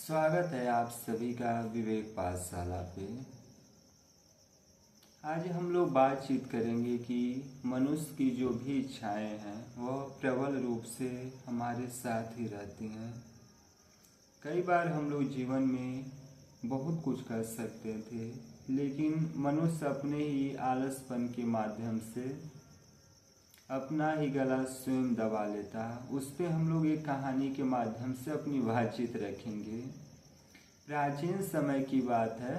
स्वागत है आप सभी का विवेक पाठशाला पे। आज हम लोग बातचीत करेंगे कि मनुष्य की जो भी इच्छाएं हैं वह प्रबल रूप से हमारे साथ ही रहती हैं। कई बार हम लोग जीवन में बहुत कुछ कर सकते थे, लेकिन मनुष्य अपने ही आलसपन के माध्यम से अपना ही गला स्वयं दबा लेता। उस पर हम लोग एक कहानी के माध्यम से अपनी बातचीत रखेंगे। प्राचीन समय की बात है,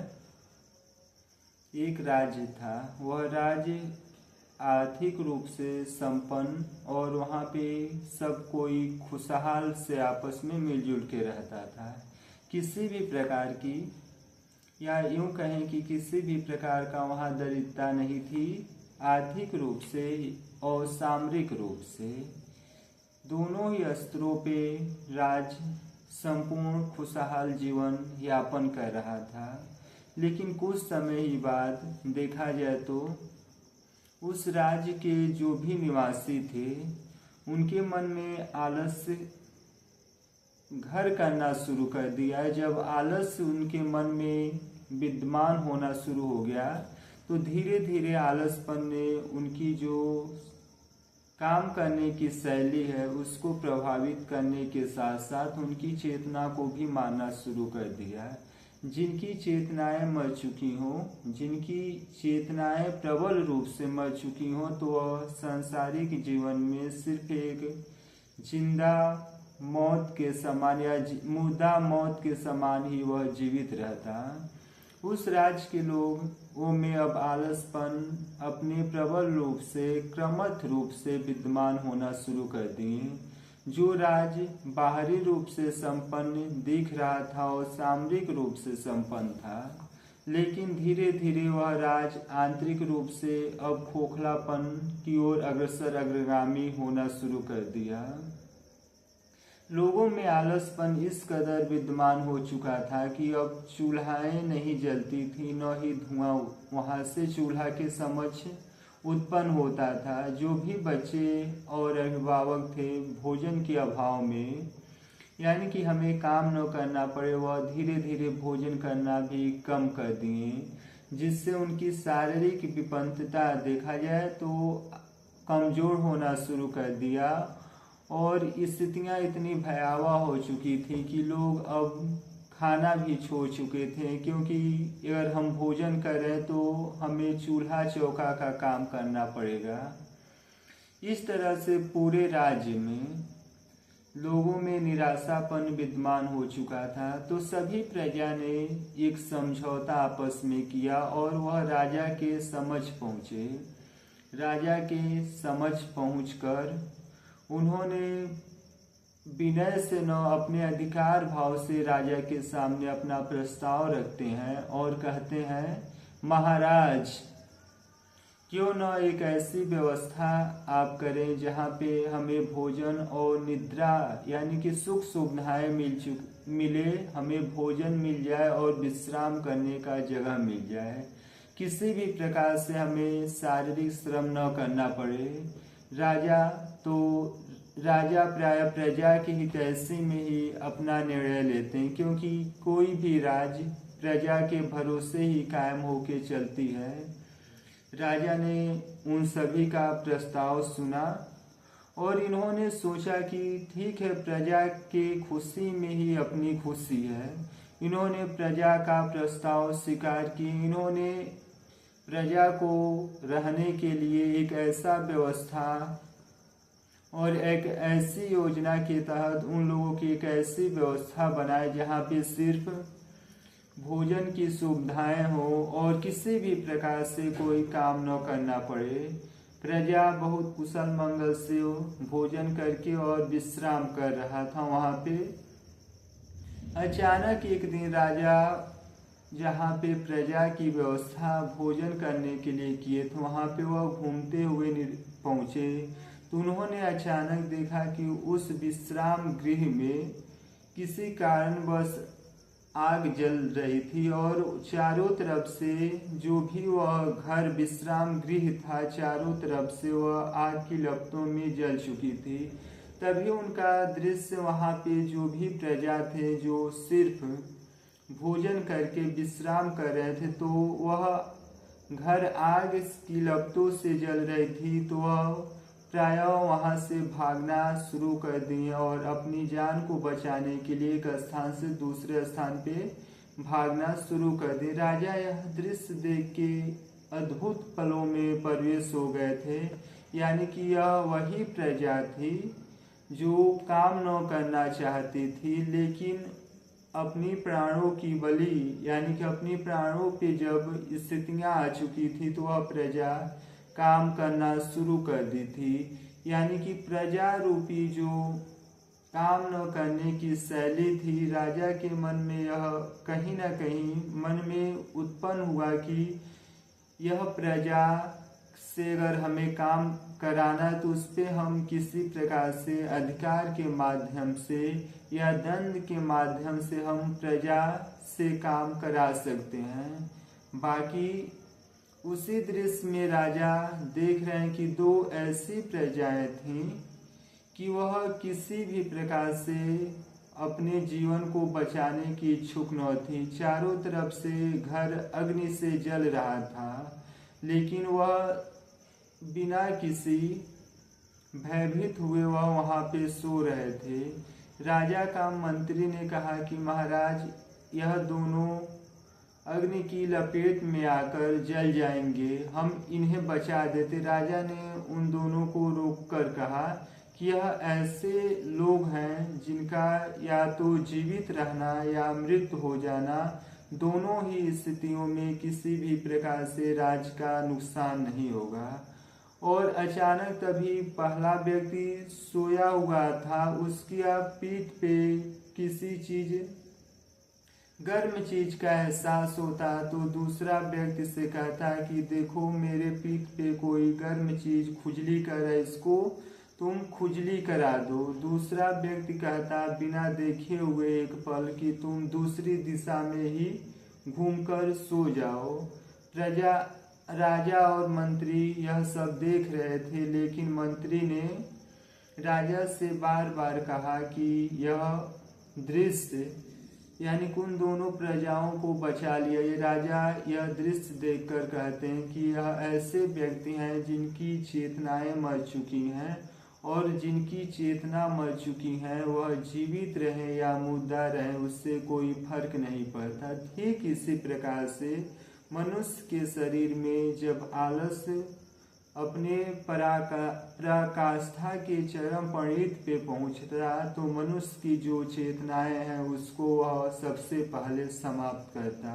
एक राज्य था। वह राज्य आर्थिक रूप से संपन्न और वहाँ पे सब कोई खुशहाल से आपस में मिलजुल के रहता था। किसी भी प्रकार की, या यूँ कहें कि किसी भी प्रकार का वहाँ दरिद्रता नहीं थी। आर्थिक रूप से और सामरिक रूप से दोनों ही स्तरों पे राज्य संपूर्ण खुशहाल जीवन यापन कर रहा था। लेकिन कुछ समय ही बाद देखा जाए तो उस राज्य के जो भी निवासी थे उनके मन में आलस्य घर करना शुरू कर दिया। जब आलस्य उनके मन में विद्यमान होना शुरू हो गया तो धीरे धीरे आलसपन ने उनकी जो काम करने की शैली है उसको प्रभावित करने के साथ साथ उनकी चेतना को भी मारना शुरू कर दिया। जिनकी चेतनाएं मर चुकी हों, जिनकी चेतनाएं प्रबल रूप से मर चुकी हों, तो वह सांसारिक जीवन में सिर्फ एक जिंदा मौत के समान या मुर्दा मौत के समान ही वह जीवित रहता। उस राज्य के लोगों में अब आलसपन अपने प्रबल रूप से क्रमबद्ध रूप से विद्यमान होना शुरू कर दिए। जो राज्य बाहरी रूप से संपन्न दिख रहा था और सामरिक रूप से संपन्न था, लेकिन धीरे धीरे वह राज्य आंतरिक रूप से अब खोखलापन की ओर अग्रगामी होना शुरू कर दिया। लोगों में आलसपन इस कदर विद्यमान हो चुका था कि अब चूल्हाएं नहीं जलती थी, न ही धुआं वहां से चूल्हा के समक्ष उत्पन्न होता था। जो भी बच्चे और अभिभावक थे भोजन के अभाव में, यानी कि हमें काम न करना पड़े, वह धीरे धीरे भोजन करना भी कम कर दिए, जिससे उनकी शारीरिक विपन्नता देखा जाए तो कमज़ोर होना शुरू कर दिया। और स्थितियाँ इतनी भयावह हो चुकी थी कि लोग अब खाना भी छोड़ चुके थे, क्योंकि अगर हम भोजन करें तो हमें चूल्हा चौका का काम करना पड़ेगा। इस तरह से पूरे राज्य में लोगों में निराशापन विद्यमान हो चुका था। तो सभी प्रजा ने एक समझौता आपस में किया और वह राजा के समक्ष पहुँचे। राजा के समक्ष पहुँचकर उन्होंने विनय से न अपने अधिकार भाव से राजा के सामने अपना प्रस्ताव रखते हैं और कहते हैं, महाराज, क्यों न एक ऐसी व्यवस्था आप करें जहाँ पे हमें भोजन और निद्रा यानी कि सुख सुविधाएं मिले, हमें भोजन मिल जाए और विश्राम करने का जगह मिल जाए, किसी भी प्रकार से हमें शारीरिक श्रम न करना पड़े। राजा प्राय प्रजा की हितैषी में ही अपना निर्णय लेते हैं, क्योंकि कोई भी राज्य प्रजा के भरोसे ही कायम होके चलती है। राजा ने उन सभी का प्रस्ताव सुना और इन्होंने सोचा कि ठीक है, प्रजा के खुशी में ही अपनी खुशी है। इन्होंने प्रजा का प्रस्ताव स्वीकार की। इन्होंने प्रजा को रहने के लिए एक ऐसा व्यवस्था और एक ऐसी योजना के तहत उन लोगों की एक ऐसी व्यवस्था बनाए जहाँ पे सिर्फ भोजन की सुविधाएं हो और किसी भी प्रकार से कोई काम न करना पड़े। प्रजा बहुत कुशल मंगल से भोजन करके और विश्राम कर रहा था वहाँ पे। अचानक एक दिन राजा जहाँ पे प्रजा की व्यवस्था भोजन करने के लिए किए थे वहाँ पे वह घूमते हुए पहुँचे, तो उन्होंने अचानक देखा कि उस विश्राम गृह में किसी कारणवश आग जल रही थी और चारों तरफ से जो भी वह घर विश्राम गृह था चारों तरफ से वह आग की लपटों में जल चुकी थी। तभी उनका दृश्य वहाँ पे जो भी प्रजा थे जो सिर्फ भोजन करके विश्राम कर रहे थे, तो वह घर आग की लपटों से जल रही थी, तो वह प्रायः वहाँ से भागना शुरू कर दिए और अपनी जान को बचाने के लिए एक स्थान से दूसरे स्थान पे भागना शुरू कर दिए। राजा यह दृश्य देख के अद्भुत पलों में प्रवेश हो गए थे, यानी कि यह वही प्रजा थी जो काम न करना चाहती थी, लेकिन अपनी प्राणों की बलि, यानी कि अपनी प्राणों पे जब स्थितियाँ आ चुकी थी तो वह प्रजा काम करना शुरू कर दी थी। यानी कि प्रजा रूपी जो काम न करने की शैली थी, राजा के मन में यह कहीं ना कहीं मन में उत्पन्न हुआ कि यह प्रजा से अगर हमें काम कराना तो उस पर हम किसी प्रकार से अधिकार के माध्यम से या दंड के माध्यम से हम प्रजा से काम करा सकते हैं। बाकी उसी दृश्य में राजा देख रहे हैं कि दो ऐसी प्रजाएं थीं कि वह किसी भी प्रकार से अपने जीवन को बचाने की इच्छुक न थी। चारों तरफ से घर अग्नि से जल रहा था, लेकिन वह बिना किसी भयभीत हुए वह वहाँ पे सो रहे थे। राजा का मंत्री ने कहा कि महाराज, यह दोनों अग्नि की लपेट में आकर जल जाएंगे, हम इन्हें बचा देते। राजा ने उन दोनों को रोककर कहा कि यह ऐसे लोग हैं जिनका या तो जीवित रहना या मृत हो जाना, दोनों ही स्थितियों में किसी भी प्रकार से राज्य का नुकसान नहीं होगा। और अचानक तभी पहला व्यक्ति सोया हुआ था, उसकी पीठ पे किसी चीज गर्म चीज का एहसास होता, तो दूसरा व्यक्ति से कहता कि देखो मेरे पीठ पे कोई गर्म चीज खुजली कर है, इसको तुम खुजली करा दो। दूसरा व्यक्ति कहता बिना देखे हुए एक पल कि तुम दूसरी दिशा में ही घूमकर सो जाओ। राजा और मंत्री यह सब देख रहे थे, लेकिन मंत्री ने राजा से बार बार कहा कि यह दृश्य, यानी उन दोनों प्रजाओं को बचा लिया। ये राजा यह दृश्य देखकर कहते हैं कि यह ऐसे व्यक्ति हैं जिनकी चेतनाएं मर चुकी हैं, और जिनकी चेतना मर चुकी हैं वह जीवित रहे या मुर्दा रहे उससे कोई फर्क नहीं पड़ता। ठीक इसी प्रकार से मनुष्य के शरीर में जब आलस अपने पराकाष्ठा के चरम परिणति पे पहुंचता, तो मनुष्य की जो चेतनाएं हैं उसको वह सबसे पहले समाप्त करता।